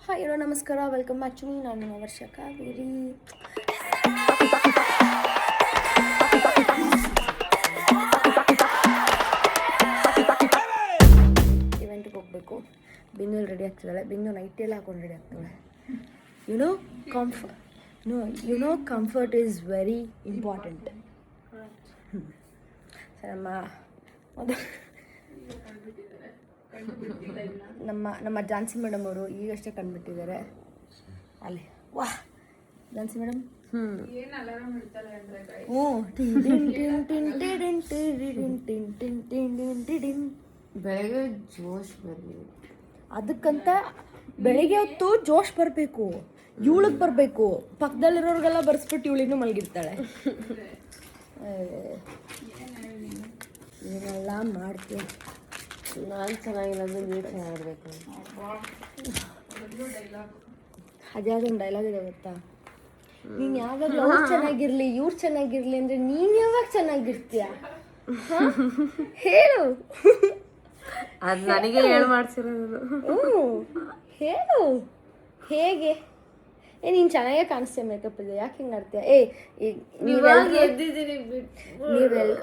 Hi hello ನಮಸ್ಕಾರ, welcome back to me. ನಾನು ನಿಮ್ಮ ವರ್ಷ ಕಾವೇರಿ. ಇವೆಂಟ್ಗೆ ಹೋಗಬೇಕು. ಬಿಂದು ರೆಡಿ ಆಗ್ತಿದ್ದಾಳೆ. ಬಿಂದು ನೈಟ್ ಎಲ್ಲ ಹಾಕೊಂಡು ರೆಡಿ ಆಗ್ತಾಳೆ. Comfort is very important. ನಮ್ಮ ಝಾನ್ಸಿ ಮೇಡಮ್ ಅವರು ಈಗಷ್ಟೇ ಕಂಡುಬಿಟ್ಟಿದ್ದಾರೆ. ಅಲ್ಲಿ ವಾಹ್ ಝಾನ್ಸಿ ಮೇಡಮ್. ಬೆಳಗ್ಗೆ ಜೋಶ್ ಬರಲಿ. ಅದಕ್ಕಂತ ಬೆಳಿಗ್ಗೆ ಹೊತ್ತು ಜೋಶ್ ಬರಬೇಕು, ಇವಳಿಗೆ ಬರಬೇಕು. ಪಕ್ಕದಲ್ಲಿರೋರ್ಗೆಲ್ಲ ಬರ್ಸ್ಬಿಟ್ಟು ಇವಳಿಗೂ ಮಲಗಿರ್ತಾಳೆ. ಏನೆಲ್ಲ ಮಾಡ್ತೀನಿ. ನಾನು ಚೆನ್ನಾಗಿರೋದು ನೀವು ಚೆನ್ನಾಗಿರ್ಬೇಕು. ಅದ್ಯಾವ್ದೊಂದು ಡೈಲಾಗ್ ಇದೆ ಗೊತ್ತಾ? ನೀನು ಯಾವಾಗಲೂ ಅವ್ರು ಚೆನ್ನಾಗಿರ್ಲಿ ಇವ್ರು ಚೆನ್ನಾಗಿರ್ಲಿ ಅಂದರೆ ನೀನು ಯಾವಾಗ ಚೆನ್ನಾಗಿರ್ತೀಯ ಹೇಳು. ಅದು ನನಗೆ ಹೇಳು ಮಾಡ್ಸಿರೋದು. ಹೇಳು ಹೇಗೆ. ನೀನು ಚೆನ್ನಾಗೇ ಕಾಣಿಸ್ತೀಯ ಮೇಕಪ್ ಇದೆ, ಯಾಕೆ ಹಿಂಗೆ ಆಡ್ತೀಯ?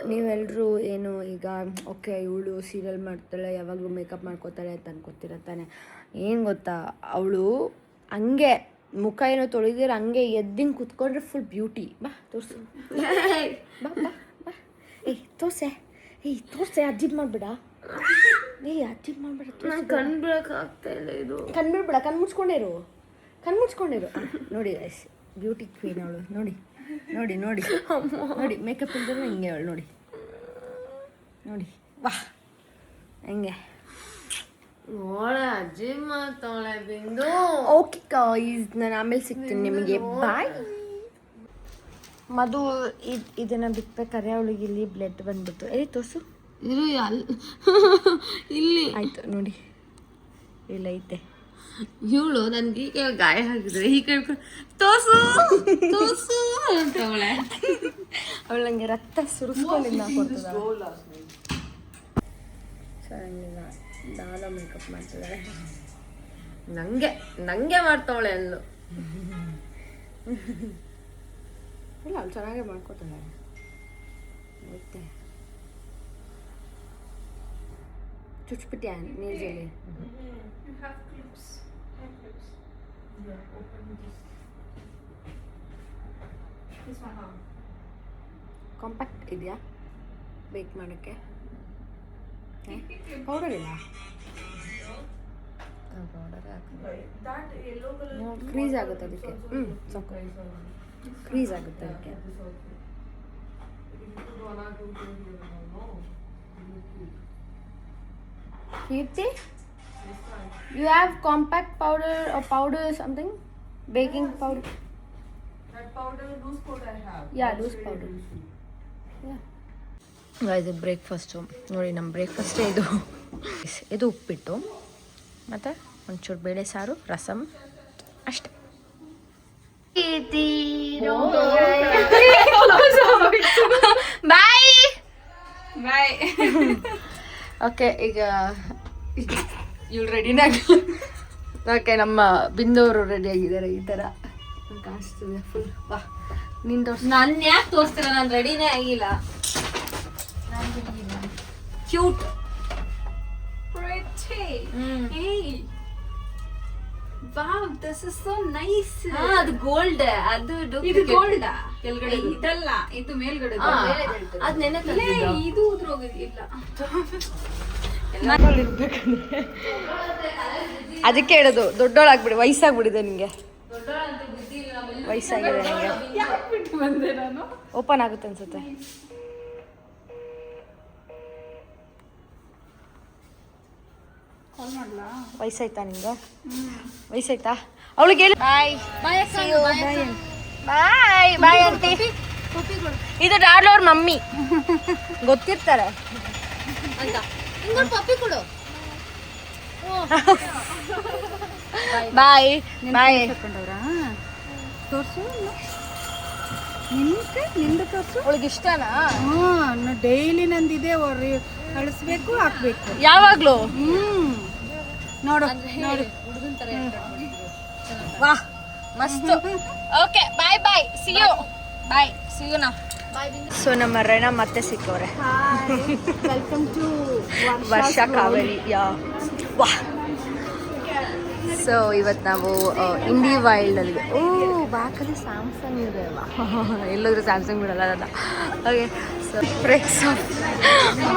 ನೀವೆಲ್ಲರೂ ಏನು ಈಗ ಓಕೆ ಇವಳು ಸೀರಿಯಲ್ ಮಾಡ್ತಾಳೆ, ಯಾವಾಗಲೂ ಮೇಕಪ್ ಮಾಡ್ಕೋತಾಳೆ ಅಂತ ಅನ್ಕೋತೀರ ತಾನೆ. ಏನು ಗೊತ್ತಾ, ಅವಳು ಹಂಗೆ ಮುಖ ಏನೋ ತೊಳೆದಿರ ಹಂಗೆ ಎದ್ದಿಂಗೆ ಕುತ್ಕೊಂಡ್ರೆ ಫುಲ್ ಬ್ಯೂಟಿ. ಬಾ ತೋರಿಸು, ಬಾ ಬಾ ಬಾ. ತೋರ್ಸೆ ಅಜ್ಜಿದ್ ಮಾಡ್ಬೇಡ. ಅಜ್ಜಿದ್ ಮಾಡ್ಬೇಡ. ಕಣ್ ಬಿಡೋಕ್ಕಾಗ್ತಾ ಇಲ್ಲ. ಇದು ಕಣ್ ಬಿಡ್ಬೇಡ, ಕಣ್ ಮುಚ್ಕೊಂಡಿರು. ನೋಡಿ ಬ್ಯೂಟಿ ಕ್ವೀನ್ ಅವಳು. ನೋಡಿ ನೋಡಿ ನೋಡಿ ನೋಡಿ ಮೇಕಪ್ ಇಲ್ದ್ರೆ ಹಿಂಗೆ ಅವಳು. ನೋಡಿ ನೋಡಿ ವಾಹ್ ಹೆಂಗೆ ನೋಡ ಅಜ್ಜಿ ಮಾತಾಳೆ ಬಿಂದು. ಓಕೆ ಗಾಯ್ಸ್, ನಾನು ಆಮೇಲೆ ಸಿಗ್ತೀನಿ ನಿಮಗೆ. ಬಾಯ್. ಮಧು ಇದನ್ನು ಬಿಟ್ಬೇಕಾದ್ರೆ ಅವಳಿಗೆ ಇಲ್ಲಿ ಬ್ಲಡ್ ಬಂದ್ಬಿಟ್ಟು ತೋರ್ಸು. ಇರು ಇಲ್ಲಿ ಆಯ್ತು ನೋಡಿ, ಇಲ್ಲ ಐತೆ. ಇವಳು ನನ್ಗೆ ಈಗ ಗಾಯ ಹಾಕಿದ್ರೆ ಈ ಕಡೆ ತೋಸು ತೋಸು ಅಂತವಳೆ. ಅವಳು ನಂಗೆ ರಕ್ತ ಸುರಿಸ್ಕೊಂಡಿಲ್ಲ ಕೊಡ್ತದ. ನಾನು ಮೇಕಪ್ ಮಾಡ್ತಿದ್ದಾಳೆ. ನಂಗೆ ಮಾಡ್ತಾವಳೆ ಅಂದ್ಲು. ಇಲ್ಲ ಅವ್ಳು ಚೆನ್ನಾಗೇ ಮಾಡ್ಕೊತಾಳೆ. ಮತ್ತೆ ಚುಚ್ಬಿಟ್ಯಾ ನೀರಲ್ಲಿ? ಕಾಂಪ್ಯಾಕ್ಟ್ ಇದೆಯಾ ಬೇಕ್ ಮಾಡೋಕ್ಕೆ? ಪೌಡರ್ ಇಲ್ಲ, ಕ್ರೀಸ್ ಆಗುತ್ತೆ ಅದಕ್ಕೆ. ಸಾಕು, ಕ್ರೀಸ್ ಆಗುತ್ತೆ ಅದಕ್ಕೆ. Kirti, you have compact powder or powder something? Baking powder? That powder, loose powder I have. Yeah, loose powder. Yeah. Guys, breakfast ನೋಡಿ. ನಮ್ಮ ಬ್ರೇಕ್ಫಾಸ್ಟೇ ಇದು ಉಪ್ಪಿಟ್ಟು ಮತ್ತು ಒಂಚೂರು ಬೇಳೆ ಸಾರು, ರಸಮ್ ಅಷ್ಟೇ. ಬಾಯ್ ಬಾಯ್. ಓಕೆ, ಈಗ ಇವಳು ರೆಡಿನೇ ಆಗಿಲ್ಲ. ಓಕೆ, ನಮ್ಮ ಬಿಂದವರು ರೆಡಿ ಆಗಿದ್ದಾರೆ. ಈ ಥರ ಕಾಣಿಸ್ತಿದೆ ಫುಲ್. ವಾ, ನೀನು ತೋರಿಸ್. ನಾನು ಯಾಕೆ ತೋರಿಸ್ತೀರ? ನಾನು ರೆಡಿನೇ ಆಗಿಲ್ಲ. Cute. Wow, this is so nice. ಅದು ಗೋಲ್ಡ್, ಅದು ಇದು ಗೋಲ್ಡ್. ಕೆಳಗಡೆ ಇದಲ್ಲ, ಇದು ಮೇಲ್ಗಡೆ. ಅದು ನೆನೆ ಇದು ಉದ್ರೋಗಿಲ್ಲ. ಇರ್ಬೇಕಂದ್ರೆ ಅದಕ್ಕೆ ಹೇಳೋದು, ದೊಡ್ಡೋಳಾಗ್ಬಿಡಿ, ವಯಸ್ಸಾಗ್ಬಿಡಿದೆ ನಿಮಗೆ. ವಯಸ್ಸಾಗಿದೆ ನಿಮಗೆ. ಬಂದೆ ನಾನು. ಓಪನ್ ಆಗುತ್ತೆ ಅನ್ಸುತ್ತೆ. ವಯಸ್ಸಾಯ್ತಾ ನಿಂಗೆ? ವಯಸ್ಸಾಯ್ತಾ ಅವಳಿಗೆ? ಹೇಳಿ ಬಾಯ್ ಬಾಯ್ ಬಾಯ್ ಅಂತಿ. ಇದು ಡಾರ್ಲೋರ್ ಮಮ್ಮಿ ಗೊತ್ತಿರ್ತಾರೆ ಅಂತ. ಪಪ್ಪಿ ಕೊಡು. ಬಾಯ್ ಬಾಯ್. ತೋರ್ಸು, ನಿಂದು ತೋರ್ಸು. ಅವಳಿಗೆ ಇಷ್ಟನಾ? ಡೈಲಿ ನಂದಿದೆ, ಕಳಿಸ್ಬೇಕು, ಹಾಕ್ಬೇಕು ಯಾವಾಗ್ಲೂ. ನೋಡು ಹುಡುಗನ್ ತರ ವಾಹ್ ಮಸ್ತ್. Okay bye bye, see you. Bye, see you ನಾ. ಸೊ ನಮ್ಮ ರೆಣ ಮತ್ತೆ ಸಿಕ್ಕವ್ರೆ. ವೆಲ್ಕಮ್ ಟು ವರ್ಷ ಕಾವೇರಿ. ಯಾ ವಾಹ್. ಸೊ ಇವತ್ತು ನಾವು ಇಂಡಿ ವೈಲ್ಡಲ್ಲಿ, ಓ ಬ್ಯಾಕಲ್ಲಿ ಸ್ಯಾಮ್ಸಂಗ್ ಇದೆ ಅಲ್ವಾ, ಎಲ್ಲೋದ್ರೂ ಸ್ಯಾಮ್ಸಂಗ್ ಬಿಡಲ್ಲ ಅದಲ್ಲ. Okay, so breaks of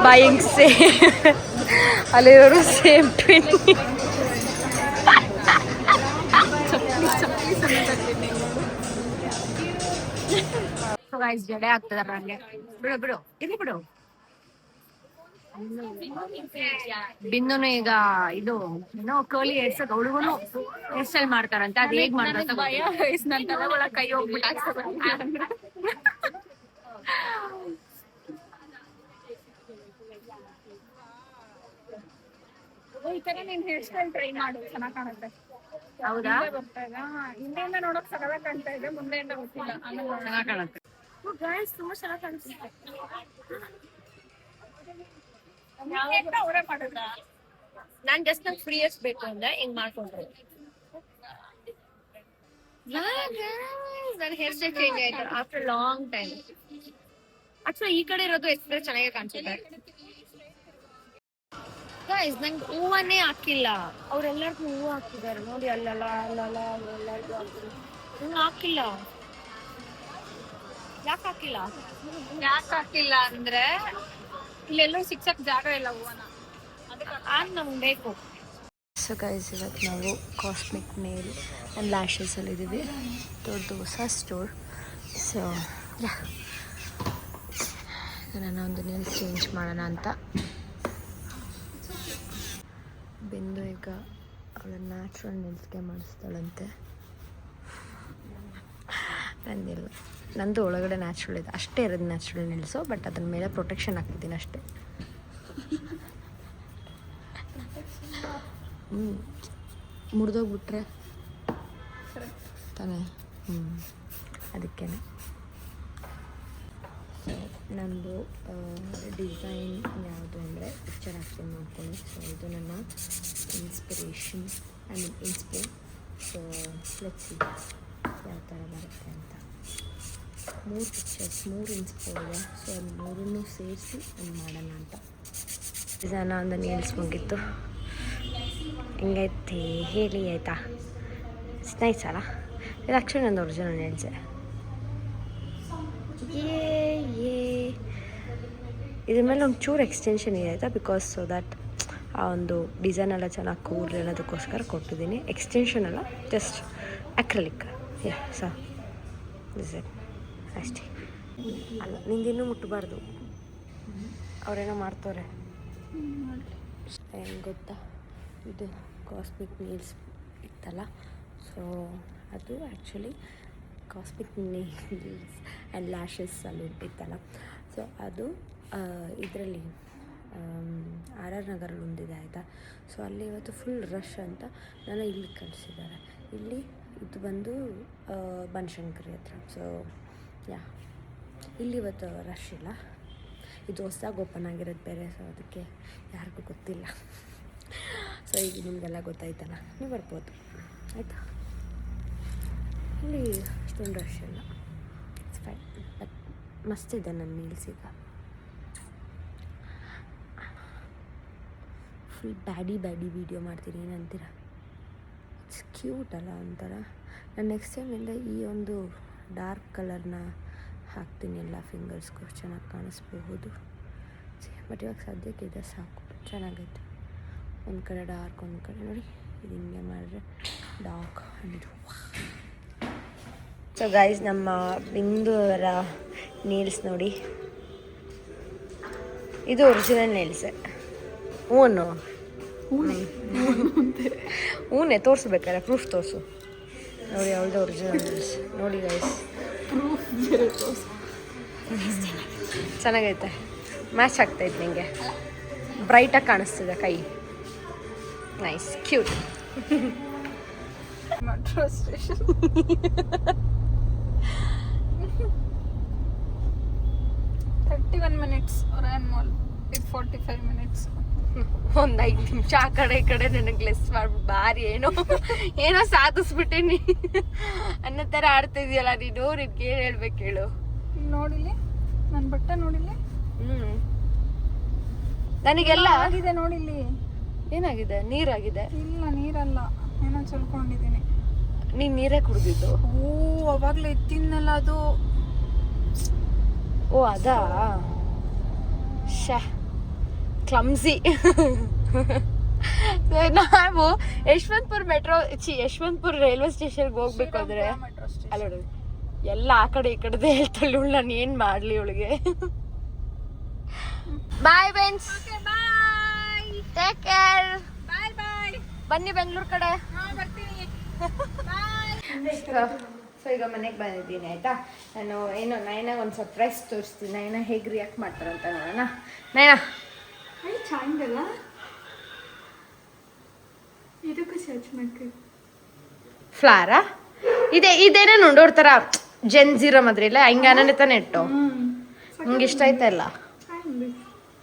buying same, ಅಲ್ಲಿರೋರು ಸೇಮ್ 20. ಗೈಸ್ ಜಡೆ ಆಗ್ತದಾರ ಹಂಗೆ, ಬಿಡು ಬಿಡು ಇಲ್ಲಿ ಬಿಡು. ಬಿಂದುನು ಈಗ ಇದು ಏನೋ ಕರ್ಲಿ ಹೇರ್ಸಕ್ ಹುಡುಗನು ಹೇರ್ ಸ್ಟೈಲ್ ಮಾಡ್ತಾರಂತೆ, ಅದ್ ಹೇಗ್ ಮಾಡ್ತಾರೆ ನನ್ ತಲೆ ಒಳಗ್ ಕೈ ಹೋಗ್ಬಿಟ್ಟು. ಈ ತರ ನೀನ್ ಹೇರ್ ಸ್ಟೈಲ್ ಟ್ರೈ ಮಾಡು, ಚೆನ್ನಾಗ್ ಕಾಣುತ್ತೆ. ಹೌದಾ? ಹಿಂದೆಯಿಂದ ನೋಡಕ್ ಸಗಲ ಕಾಣ್ತಾ ಇದೆ, ಮುಂದೆಯಿಂದ ಗೊತ್ತಿಲ್ಲ. ಚೆನ್ನಾಗ್ ಕಾಣುತ್ತೆ. ಗೈಸ್ ತುಂಬಾ ಚೆನ್ನಾಗ್ ಕಾಣಿಸುತ್ತೆ. ಅವರೇ ಮಾಡಿದ್ರ? ನಾನ್ ಜಸ್ಟ್ ನಂಗೆ ಫ್ರೀ ಎಸ್ ಬೇಕು ಅಂದ್ರೆ ಹಿಂಗ್ ಮಾಡ್ಕೊಂಡ್ರು. ನನ್ನ ಹೇರ್ ಸ್ಟೈಲ್ ಚೇಂಜ್ ಆಯ್ತು ಆಫ್ಟರ್ ಲಾಂಗ್ ಟೈಮ್. ಆಕ್ಚುಲಿ ಈ ಕಡೆ ಇರೋದು ಎಕ್ಸ್ಪ್ರೆಸ್ ಚೆನ್ನಾಗಿ ಕಾಣಿಸುತ್ತೆ. ಗೈಸ್ ನಂಗೆ ಹೂವನ್ನೇ ಹಾಕಿಲ್ಲ, ಅವ್ರೆಲ್ಲರಿಗೂ ಹೂವು ಹಾಕಿದ್ದಾರೆ ನೋಡಿ, ಅಲ್ಲಲ್ಲ ಅಲ್ಲಲ್ಲ ಎಲ್ಲರಿಗೂ ಹಾಕಿಲ್ಲ, ನಂಗೆ ಹಾಕಿಲ್ಲ. ಯಾಕೆ ಹಾಕಿಲ್ಲ ಅಂದ್ರೆ ಇಲ್ಲೆಲ್ಲೂ ಸಿಕ್ಸಕ್ ಜಾಗ ಇಲ್ಲ ಹೂವನ, ಆಗ ನಮ್ಗೆ ಬೇಕು. ಸೊ ಗೈಸ್ ಇವತ್ತು ನಾವು ಕಾಸ್ಮಿಕ್ ನೇಲ್ ಆ್ಯಂಡ್ ಲ್ಯಾಶಸಲ್ಲಿ ಇದ್ದೀವಿ, ದೊಡ್ಡದು ಹೊಸ ಸ್ಟೋರ್. ಸೊ ನನ್ನ ಒಂದು ನೇಲ್ಸ್ ಚೇಂಜ್ ಮಾಡೋಣ ಅಂತ. ಬಿಂದು ಈಗ ಅವಳ ನ್ಯಾಚುರಲ್ ನೇಲ್ಸ್ಗೆ ಮಾಡಿಸ್ತಾಳಂತೆ. ನಂದು ಒಳಗಡೆ ನ್ಯಾಚುರಲ್ ಇದೆ, ಅಷ್ಟೇ ಇರೋದು ನ್ಯಾಚುರಲ್ ನೇಲ್ಸು, ಬಟ್ ಅದ್ರ ಮೇಲೆ ಪ್ರೊಟೆಕ್ಷನ್ ಹಾಕ್ತಿದ್ದೀನಿ ಅಷ್ಟೇ. ಮುರಿದೋಗ್ಬಿಟ್ರೆ ತಾನೇ, ಅದಕ್ಕೇನೆ. ನಂದು ಡಿಸೈನ್ ಯಾವುದು ಅಂದರೆ ಪಿಕ್ಚರ್ ಹಾಕ್ತೀನಿ ನೋಡ್ಕೊಳ್ಳಿ. ಸೊ ಇದು ನನ್ನ ಇನ್ಸ್ಪಿರೇಷನ್, ಇನ್ಸ್ಪೋ. ಸೊ ಲೆಟ್ಸ್ ಯಾವ ಥರ ಬರುತ್ತೆ ಅಂತ. 3 ಪಿಕ್ಚರ್ಸ್, 3 ಇನ್ಸ್ಪೋ ಇದೆ. ಸೊ ಅದು 3 ಸೇರಿಸಿ ಒಂದು ಮಾಡೋಣ ಅಂತ. ಡಿಸೈನ ಒಂದು ನೇಲ್ಸ್ ಮುಗಿತ್ತು. ಹೆಂಗೈತಿ ಹೇಳಿ ಆಯಿತಾ? ನೈಸ್ ಅಲ್ಲ? ಇದು ಆ್ಯಕ್ಚುಲಿ ನಂದು ಒರಿಜಿನಲ್ ನೇಲ್ಸೆ. ಇದ್ರ ಮೇಲೆ ಒಂದು ಚೂರು ಎಕ್ಸ್ಟೆನ್ಷನ್ ಇದೆ ಆಯಿತಾ, ಬಿಕಾಸ್ ಸೊ ದ್ಯಾಟ್ ಆ ಒಂದು ಡಿಸೈನ್ ಎಲ್ಲ ಚೆನ್ನಾಗಿ ಕೂರ್ಲಿ ಅನ್ನೋದಕ್ಕೋಸ್ಕರ ಕೊಟ್ಟಿದ್ದೀನಿ. ಎಕ್ಸ್ಟೆನ್ಷನ್ ಅಲ್ಲ, ಜಸ್ಟ್ ಅಕ್ರಲಿಕ್. ಸೊ ಡಿಸೈನ್ ಅಷ್ಟೇ. ಅಲ್ಲ ನಿಂದಿನ್ನೂ ಮುಟ್ಟಬಾರ್ದು, ಅವರೇನೋ ಮಾಡ್ತವ್ರೆ. ಹೆಂಗೆ ಗೊತ್ತಾ, ಇದು ಕಾಸ್ಮಿಕ್ ನೇಲ್ಸ್ ಇತ್ತಲ್ಲ, ಸೊ ಅದು actually cosmic nails and lashes ಅಲ್ಲಿ ಇತ್ತಲ್ಲ, ಸೊ ಅದು ಇದರಲ್ಲಿ RR ನಗರಲ್ಲಿ ಒಂದಿದೆ ಆಯಿತಾ. ಸೊ ಅಲ್ಲಿ ಇವತ್ತು ಫುಲ್ ರಶ್ ಅಂತ ನಾನು ಇಲ್ಲಿ ಕಳಿಸಿದ್ದಾರೆ. ಇಲ್ಲಿ ಇದು ಬಂದು ಬನಶಂಕರಿ ಹತ್ರ. ಸೊ ಇಲ್ಲಿ ಇವತ್ತು ರಶ್ ಇಲ್ಲ, ಇದು ಹೊಸದಾಗಿ ಓಪನ್ ಆಗಿರೋದು ಬೇರೆ, ಸೊ ಅದಕ್ಕೆ ಯಾರಿಗೂ ಗೊತ್ತಿಲ್ಲ. ಸೊ ಈಗ ನಿಮಗೆಲ್ಲ ಗೊತ್ತಾಯ್ತಲ್ಲ, ನೀವು ಬರ್ಬೋದು ಆಯಿತಾ. ಇಲ್ಲಿ ಅಷ್ಟೊಂದು ರಶ್ ಇಲ್ಲ, ಇಟ್ಸ್ ಫೈನ್. ಬಟ್ ಮಸ್ತ್ ಇದೆ ನನ್ನ ನೀಲ್ಸ್. ಈಗ ಫುಲ್ ಬ್ಯಾಡಿ ವೀಡಿಯೋ ಮಾಡ್ತೀನಿ, ಏನಂತೀರ? ಇಟ್ಸ್ ಕ್ಯೂಟ್ ಅಲ್ಲ ಒಂಥರ. ನಾನು ನೆಕ್ಸ್ಟ್ ಟೈಮಿಂದ ಈ ಒಂದು ಡಾರ್ಕ್ ಕಲರ್ನ ಹಾಕ್ತೀನಿ ಎಲ್ಲ ಫಿಂಗರ್ಸ್ಗೂ, ಚೆನ್ನಾಗಿ ಕಾಣಿಸ್ಬಹುದು. ಬಟ್ ಇವಾಗ ಸದ್ಯಕ್ಕೆ ಇದೆ ಸಾಕು, ಚೆನ್ನಾಗೈತೆ. ಒಂದು ಕಡೆ ಡಾರ್ಕ್, ಒಂದು ಕಡೆ ನೋಡಿ ಇದು ಹಿಂಗೆ ಮಾಡಿದ್ರೆ ಡಾರ್ಕ್. ಇದು ಸೊ ಗೈಸ್ ನಮ್ಮ ಬಿಂದುವರ ನೇಲ್ಸ್ ನೋಡಿ, ಇದು ಒರಿಜಿನಲ್ ನೇಲ್ಸೆ. ಹೂನೇ ತೋರಿಸ್ಬೇಕಾರೆ ಪ್ರೂಫ್ ತೋರಿಸು ನೋಡಿ, ಅವಳದೇ ಒರಿಜಿನಲ್ ನೇಲ್ಸ್ ನೋಡಿ ಗೈಸ್. ಚೆನ್ನಾಗೈತೆ, ಮ್ಯಾಚ್ ಆಗ್ತೈತೆ ನಿಂಗೆ, ಬ್ರೈಟಾಗಿ ಕಾಣಿಸ್ತಿದೆ ಕೈ. Nice, cute. Metro station 31 minutes. Orion Mall is 45 minutes. ಒಂದು 5 ನಿಮಿಷ ಆ ಕಡೆ ಈ ಕಡೆ ನನಗೆ ಲೆಸ್ ಮಾಡ್ಬಿಟ್ಟು ಭಾರಿ ಏನೋ ಸಾಧಿಸ್ಬಿಟ್ಟಿನಿ ಅನ್ನೋ ಥರ ಆಡ್ತಿದ್ಯಲ್ಲ ನೀನು. ನಿನ್ಗೆ ಏನು ಹೇಳ್ಬೇಕು ಹೇಳು? ನೋಡಿಲಿ ನನ್ನ ಬಟ್ಟೆ ನೋಡಿಲಿ. ನನಗೆಲ್ಲ ಆಗಿದೆ ನೋಡಿಲಿ. ಏನಾಗಿದೆ? ನೀರಾಗಿದೆ? ಇಲ್ಲ ನೀರಲ್ಲ, ಏನೋ ಚಲ್ಕೊಂಡಿದ್ದೀನಿ. ನೀನು ನೀರೇ ಕುಡ್ದಿದ್ದು? ಓ ಅವಾಗ್ಲೇ ಎತ್ತಿನಲ್ಲ ಅದು. ಓ ಅದಾ? ಶ ಕ್ಲಮ್ಸಿ. ನಾವು ಯಶವಂತಪುರ ರೈಲ್ವೆ ಸ್ಟೇಷನ್ಗೆ ಹೋಗ್ಬೇಕು ಅಂದ್ರೆ ಅಲ್ಲ ನೋಡಿ ಎಲ್ಲ ಆ ಕಡೆ ಈ ಕಡೆದೇ ಹೇಳ್ತಾಳೆ ಇವಳು. ನಾನು ಏನು ಮಾಡಲಿ ಇವಳಿಗೆ? ಬಾಯ್ ಬೆನ್ಸ್, ಟೇಕ್ ಕೇರ್, ಬಾಯ್ ಬಾಯ್. ಬನ್ನಿ ಬೆಂಗಳೂರು ಕಡೆ. ಬರ್ತೀನಿ. ಸೊ ಈಗ ಮನೆಗೆ ಬಂದಿದ್ದೀನಿ ಆಯಿತಾ. ನಾನು ಏನೋ ನೈನಾಗ ಒಂದು ಸರ್ಪ್ರೈಸ್ ತೋರಿಸ್ತೀನಿ. ನೈನಾ ಹೇಗೆ ರಿಯಾಕ್ಟ್ ಮಾಡ್ತಾರಂತ ನೋಡೋಣ. ನೈನಾ ಚೆನ್ನಾಗಲ್ಲ ಇದಕ್ಕೂ ಸರ್ಚ್ ಮಾಡ್ತೀವಿ. ಫ್ಲಾರಾ ಇದೇನೇ ನೋಡೋರ್ತಾರ ಜೆನ್ಜಿರೋ ಮಾದ್ರಿಲ್ಲ ಹಿಂಗಾನೇ ತಾನೆ ಇಟ್ಟು ನಂಗೆ ಇಷ್ಟ ಆಯ್ತಲ್ಲ.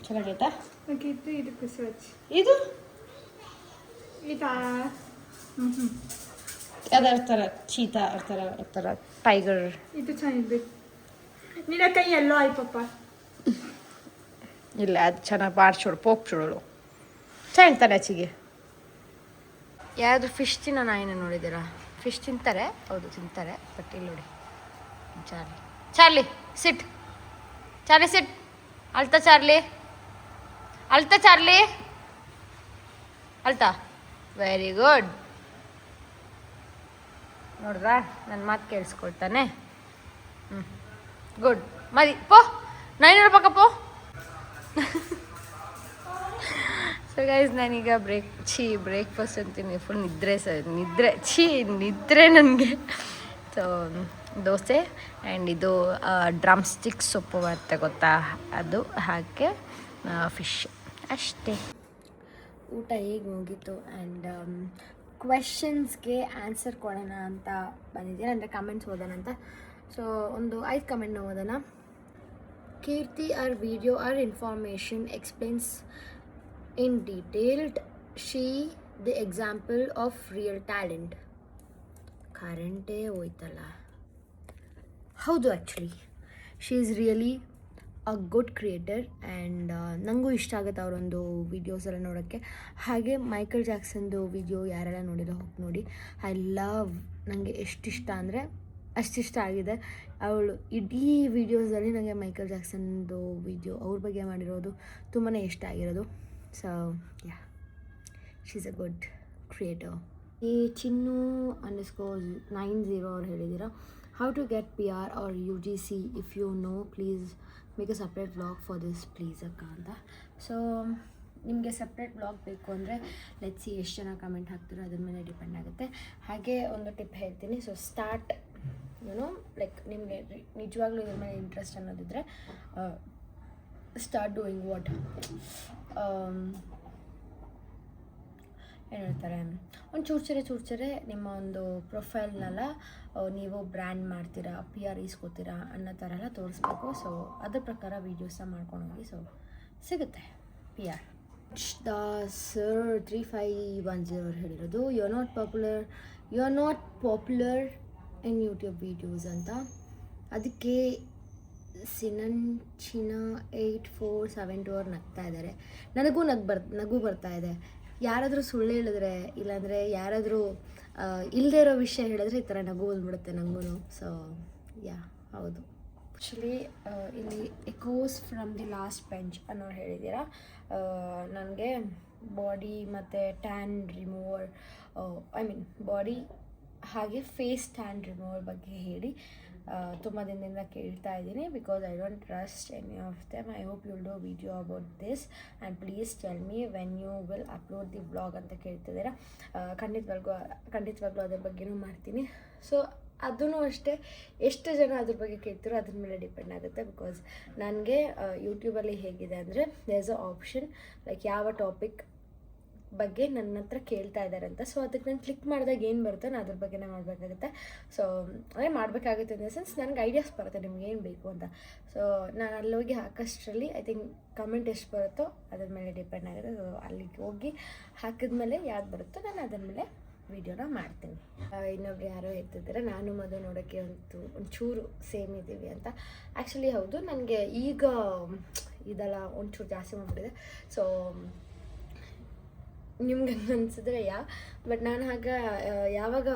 ಚೆನ್ನಾಗೈತಾ? ಇದು ಇದಕ್ಕೂ ಸರ್ಚ್. ಇದು ಇದಾ? ಅದರ ಥರ ಚೀತಾ ಥರ ಟೈಗರ್. ಇದು ಚೆನ್ನಾಗಿದೆ. ನಿನ್ನ ಕೈ ಎಲ್ಲೋ ಆಯ್ತಪ್ಪ. ಇಲ್ಲ ಅದು ಚೆನ್ನಾಗಿ ಬಾಡ್ಸೋಳು ಪೋಕ್ ಚೋಳು ಚೆನ್ನಾಗಿ ತಾನೆ ಆಚೆಗೆ. ಯಾವುದು ಫಿಶ್ ತಿನ್ನೋ ನಾಯಿನ ನೋಡಿದ್ದೀರಾ? ಫಿಶ್ ತಿಂತಾರೆ, ಹೌದು ತಿಂತಾರೆ, ಬಟ್ ಇಲ್ಲಿ ನೋಡಿ ಚಾರ್ಲಿ ಸಿಟ್. ಚಾರ್ಲಿ ಸಿಟ್. ಅಳ್ತಾ ಚಾರ್ಲಿ, ಅಳ್ತಾ. Very good. ನೋಡ್ರಾ ನನ್ನ ಮಾತು ಕೇಳಿಸ್ಕೊಳ್ತಾನೆ. ಗುಡ್ ಮದಿ ಪೋ 900 ಪಕ್ಕ ಪೋ. ಸೊ ಗೈಸ್ ನಾನೀಗ ಬ್ರೇಕ್ಫಾಸ್ಟ್ ಅಂತೀನಿ. ಫುಲ್ ನಿದ್ರೆ ನನಗೆ. ಸೊ ದೋಸೆ ಆ್ಯಂಡ್ ಇದು ಡ್ರಮ್ ಸ್ಟಿಕ್ ಸೊಪ್ಪು ಬರುತ್ತೆ ಗೊತ್ತಾ, ಅದು ಹಾಗೆ ಫಿಶ್ ಅಷ್ಟೇ. ಊಟ ಹೇಗೆ ಮುಗೀತು ಆ್ಯಂಡ್ ಕ್ವೆಶನ್ಸ್ಗೆ ಆನ್ಸರ್ ಕೊಡೋಣ ಅಂತ ಬಂದಿದ್ದೀನಿ, ಅಂದರೆ ಕಮೆಂಟ್ಸ್ ಓದೋಣ ಅಂತ. ಸೊ ಒಂದು 5 ಕಮೆಂಟ್ನ ಓದೋಣ. Keerthi our video our information explains in detailed she the example of real talent. ಕರೆಂಟೇ ಹೋಯ್ತಲ್ಲ. ಹೌದು, actually she is really a good creator and ನನಗೂ ಇಷ್ಟ ಆಗುತ್ತೆ ಅವರೊಂದು ವೀಡಿಯೋಸ್ ಎಲ್ಲ ನೋಡೋಕ್ಕೆ. ಹಾಗೆ ಮೈಕಲ್ ಜಾಕ್ಸನ್ದು ವೀಡಿಯೋ ಯಾರೆಲ್ಲ ನೋಡಿರೋ ಹೋಗಿ ನೋಡಿ. ಐ ಲವ್, ನನಗೆ ಎಷ್ಟಿಷ್ಟ ಅಂದರೆ ಅಷ್ಟಿಷ್ಟ ಆಗಿದೆ. ಅವಳು ಇಡೀ ವೀಡಿಯೋಸಲ್ಲಿ ನನಗೆ ಮೈಕಲ್ ಜಾಕ್ಸನ್ದು ವೀಡಿಯೋ ಅವ್ರ ಬಗ್ಗೆ ಮಾಡಿರೋದು ತುಂಬಾ ಇಷ್ಟ ಆಗಿರೋದು. So yeah, she is a good creator. ಈ ಚಿನ್ನು _90 ಅವ್ರು ಹೇಳಿದ್ದೀರಾ, how to get PR or UGC if you know please make a separate vlog for this please ಅಕ್ಕ ಅಂತ. ಸೊ ನಿಮಗೆ ಸಪ್ರೇಟ್ ವ್ಲಾಗ್ ಬೇಕು ಅಂದರೆ ಲೆಟ್ಸಿ ಎಷ್ಟು ಜನ ಕಮೆಂಟ್ ಹಾಕ್ತಿರೋ ಅದ್ರ ಮೇಲೆ ಡಿಪೆಂಡ್ ಆಗುತ್ತೆ. ಹಾಗೆ ಒಂದು ಟಿಪ್ ಹೇಳ್ತೀನಿ. ಸೊ ಸ್ಟಾರ್ಟ್ ಲೈಕ್ ನಿಮಗೆ ನಿಜವಾಗ್ಲೂ ಇದ್ರ ಮೇಲೆ ಇಂಟ್ರೆಸ್ಟ್ ಅನ್ನೋದಿದ್ರೆ ಸ್ಟಾರ್ಟ್ ಡೂಯಿಂಗ್ ವಾಟ್ ಏನು ಹೇಳ್ತಾರೆ, ಒಂದು ಚೂರ್ಚರೆ ನಿಮ್ಮ ಒಂದು ಪ್ರೊಫೈಲ್ನೆಲ್ಲ ನೀವು ಬ್ರ್ಯಾಂಡ್ ಮಾಡ್ತೀರಾ, PR ಇಸ್ಕೋತೀರಾ ಅನ್ನೋ ಥರ ಎಲ್ಲ ತೋರಿಸ್ಬೇಕು. ಸೊ ಅದ್ರ ಪ್ರಕಾರ ವೀಡಿಯೋಸ್ನ ಮಾಡ್ಕೊಂಡು ಹೋಗಿ. ಸೊ ಸಿಗುತ್ತೆ PR. ಸರ್ 3510 ಹೇಳಿರೋದು, you are not popular in YouTube videos ಅಂತ. ಅದಕ್ಕೆ ಸಿನಂಚಿನ 8472 ಅವ್ರು ನಗ್ತಾ ಇದ್ದಾರೆ. ನನಗೂ ನಗು ಬರ್ತಾ ಇದೆ. ಯಾರಾದರೂ ಸುಳ್ಳು ಹೇಳಿದ್ರೆ, ಇಲ್ಲಾಂದರೆ ಯಾರಾದರೂ ಇಲ್ಲದೇ ಇರೋ ವಿಷಯ ಹೇಳಿದ್ರೆ ಈ ಥರ ನಗು ಬಂದ್ಬಿಡುತ್ತೆ ನನಗೂ. ಸೊ ಯಾ, ಹೌದು. ಆ್ಯಕ್ಚುಲಿ ಇಲ್ಲಿ echoes from the last bench ಅನ್ನೋರು ಹೇಳಿದ್ದೀರಾ. ನನಗೆ ಬಾಡಿ ಮತ್ತು ಟ್ಯಾನ್ ರಿಮೂವರ್, ಬಾಡಿ ಹಾಗೆ ಫೇಸ್ ಟ್ಯಾನ್ ರಿಮೂವರ್ ಬಗ್ಗೆ ಹೇಳಿ ತುಂಬ ದಿನದಿಂದ ಕೇಳ್ತಾ ಇದ್ದೀನಿ. Because I don't trust any of them. I hope you'll do video about this and please tell me when you will upload the vlog ಅಂತ ಕೇಳ್ತಿದ್ದೀರಾ. ಖಂಡಿತವಾಗ್ಲೂ ಅದ್ರ ಬಗ್ಗೆನೂ ಮಾಡ್ತೀನಿ. ಸೊ ಅದೂ ಅಷ್ಟೇ, ಎಷ್ಟು ಜನ ಅದ್ರ ಬಗ್ಗೆ ಕೇಳ್ತಿರೋ ಅದ್ರ ಮೇಲೆ ಡಿಪೆಂಡ್ ಆಗುತ್ತೆ. ಬಿಕಾಸ್ ನನಗೆ ಯೂಟ್ಯೂಬಲ್ಲಿ ಹೇಗಿದೆ ಅಂದರೆ there is a option, like ಯಾವ ಟಾಪಿಕ್ ಬಗ್ಗೆ ನನ್ನ ಹತ್ರ ಕೇಳ್ತಾ ಇದ್ದಾರೆ ಅಂತ. ಸೊ ಅದಕ್ಕೆ ನಾನು ಕ್ಲಿಕ್ ಮಾಡಿದಾಗ ಏನು ಬರುತ್ತೋ ನಾನು ಅದ್ರ ಬಗ್ಗೆನೇ ಮಾಡಬೇಕಾಗುತ್ತೆ. ಸೊ ಅದೇ ಮಾಡಬೇಕಾಗುತ್ತೆ ಇನ್ ದ ಸೆನ್ಸ್ ನನಗೆ ಐಡಿಯಾಸ್ ಬರುತ್ತೆ ನಿಮ್ಗೆ ಏನು ಬೇಕು ಅಂತ. ಸೊ ನಾನು ಅಲ್ಲೋಗಿ ಹಾಕೋಷ್ಟರಲ್ಲಿ ಐ ಥಿಂಕ್ ಕಮೆಂಟ್ ಎಷ್ಟು ಬರುತ್ತೋ ಅದ್ರ ಮೇಲೆ ಡಿಪೆಂಡ್ ಆಗುತ್ತೆ. ಸೊ ಅಲ್ಲಿಗೆ ಹೋಗಿ ಹಾಕಿದ್ಮೇಲೆ ಯಾವ್ದು ಬರುತ್ತೋ ನಾನು ಅದ್ರ ಮೇಲೆ ವಿಡಿಯೋನ ಮಾಡ್ತೀನಿ. ಇನ್ನೊಬ್ರು ಯಾರೋ ಹೇಳ್ತಿದ್ದಾರೆ ನಾನು ಮದು ನೋಡೋಕ್ಕೆ ಒಂಚೂರು ಸೇಮ್ ಇದ್ದೀವಿ ಅಂತ. ಆ್ಯಕ್ಚುಲಿ ಹೌದು, ನನಗೆ ಈಗ ಇದೆಲ್ಲ ಒಂಚೂರು ಜಾಸ್ತಿ ಮಾಡಿಬಿಟ್ಟಿದೆ. ಸೊ ನಿಮ್ಗೆ ಅನಿಸಿದ್ರೆ ಬಟ್ ನಾನು ಯಾವಾಗ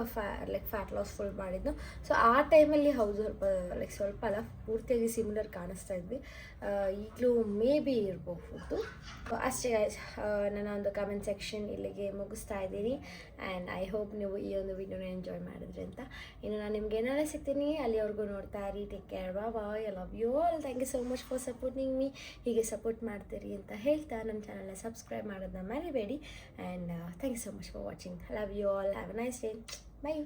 ಫ್ಯಾಟ್ ಲಾಸ್ ಫುಲ್ ಮಾಡಿದ್ನು. ಸೊ ಆ ಟೈಮಲ್ಲಿ ಹೌದು ಸ್ವಲ್ಪ ಅಲ್ಲ ಪೂರ್ತಿಯಾಗಿ ಸಿಮಿಲರ್ ಕಾಣಿಸ್ತಾ ಇದ್ವಿ. ಈಗಲೂ ಮೇ ಬಿ ಇರಬಹುದು. ಅಷ್ಟೇ ಗೈಸ್, ನನ್ನ ಒಂದು ಕಮೆಂಟ್ ಸೆಕ್ಷನ್ ಇಲ್ಲಿಗೆ ಮುಗಿಸ್ತಾ ಇದ್ದೀನಿ. ಆ್ಯಂಡ್ ಐ ಹೋಪ್ ನೀವು ಈ ಒಂದು ವಿಡಿಯೋನ ಎಂಜಾಯ್ ಮಾಡಿದ್ರಿ ಅಂತ. ಇನ್ನು ನಾನು ನಿಮ್ಗೆ ಏನಾರ ಸಿಗ್ತೀನಿ, ಅಲ್ಲಿವರೆಗೂ ನೋಡ್ತಾ ಇರಿ. Take care, bye, I love you all. Thank you so much for supporting me. ಹೀಗೆ ಸಪೋರ್ಟ್ ಮಾಡ್ತೀರಿ ಅಂತ ಹೇಳ್ತಾ ನನ್ನ ಚಾನಲ್ನ ಸಬ್ಸ್ಕ್ರೈಬ್ ಮಾಡೋದನ್ನ ಮರಿಬೇಡಿ. And thank you so much for watching. Love you all. Have a nice day. Bye.